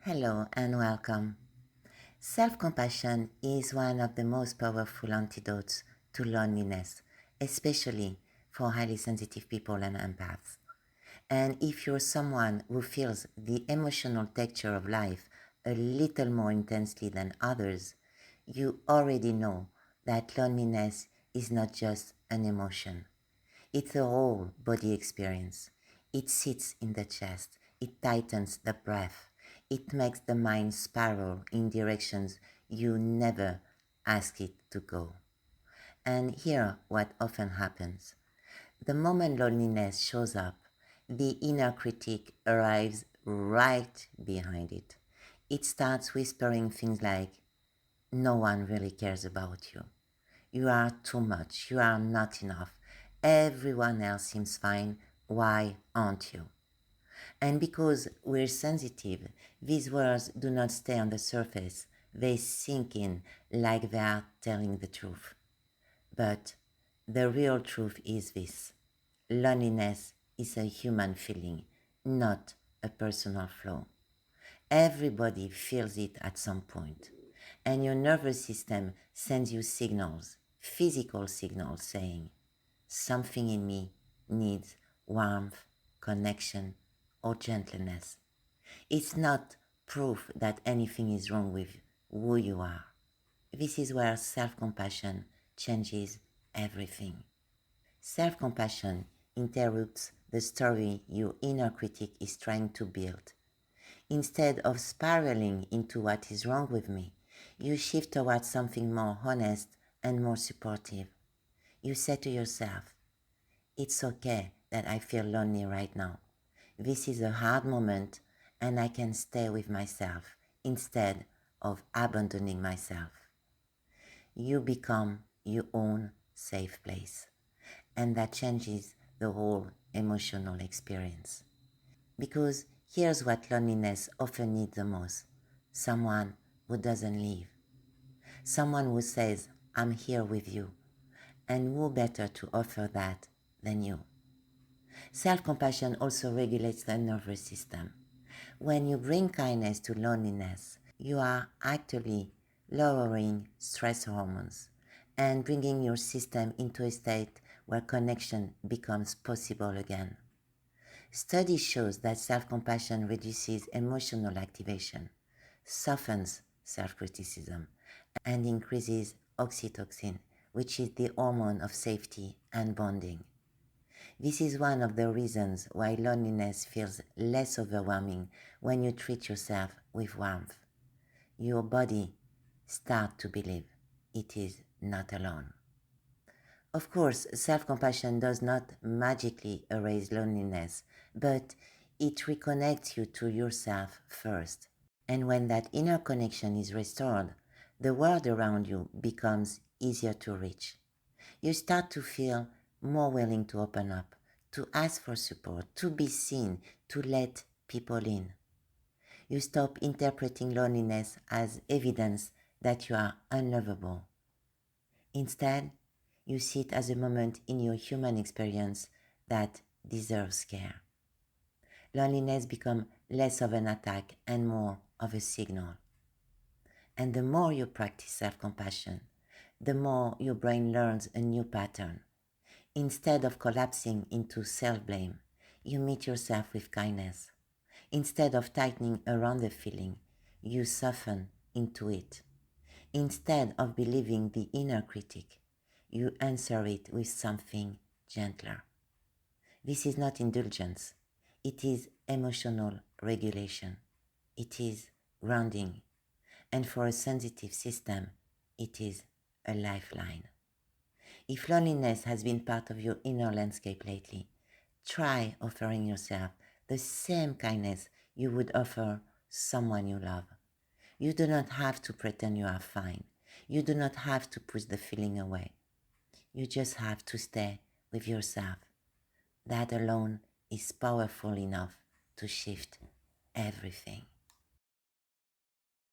Hello and welcome. Self-compassion is one of the most powerful antidotes to loneliness, especially for highly sensitive people and empaths. And if you're someone who feels the emotional texture of life a little more intensely than others, you already know that loneliness is not just an emotion. It's a whole body experience. It sits in the chest. It tightens the breath. It makes the mind spiral in directions you never ask it to go. And here what often happens. The moment loneliness shows up, the inner critic arrives right behind it. It starts whispering things like, no one really cares about you. You are too much. You are not enough. Everyone else seems fine. Why aren't you? And because we're sensitive, these words do not stay on the surface. They sink in like they are telling the truth. But the real truth is this: loneliness is a human feeling, not a personal flaw. Everybody feels it at some point, and your nervous system sends you signals, physical signals saying, something in me needs warmth, connection, or gentleness. It's not proof that anything is wrong with who you are. This is where self-compassion changes everything. Self-compassion interrupts the story your inner critic is trying to build. Instead of spiraling into what is wrong with me, you shift towards something more honest and more supportive. You say to yourself, it's okay that I feel lonely right now. This is a hard moment and I can stay with myself instead of abandoning myself. You become your own safe place, and that changes the whole emotional experience. Because here's what loneliness often needs the most: someone who doesn't leave, someone who says, I'm here with you, and who better to offer that than you? Self-compassion also regulates the nervous system. When you bring kindness to loneliness, you are actually lowering stress hormones and bringing your system into a state where connection becomes possible again. Study shows that self-compassion reduces emotional activation, softens self-criticism, and increases oxytocin, which is the hormone of safety and bonding. This is one of the reasons why loneliness feels less overwhelming when you treat yourself with warmth. Your body starts to believe it is not alone. Of course, self-compassion does not magically erase loneliness, but it reconnects you to yourself first. And when that inner connection is restored, the world around you becomes easier to reach. You start to feel more willing to open up, to ask for support, to be seen, to let people in. You stop interpreting loneliness as evidence that you are unlovable. Instead, you see it as a moment in your human experience that deserves care. Loneliness becomes less of an attack and more of a signal. And the more you practice self-compassion, the more your brain learns a new pattern. Instead of collapsing into self-blame, you meet yourself with kindness. Instead of tightening around the feeling, you soften into it. Instead of believing the inner critic, you answer it with something gentler. This is not indulgence. It is emotional regulation. It is grounding. And for a sensitive system, it is a lifeline. If loneliness has been part of your inner landscape lately, try offering yourself the same kindness you would offer someone you love. You do not have to pretend you are fine. You do not have to push the feeling away. You just have to stay with yourself. That alone is powerful enough to shift everything.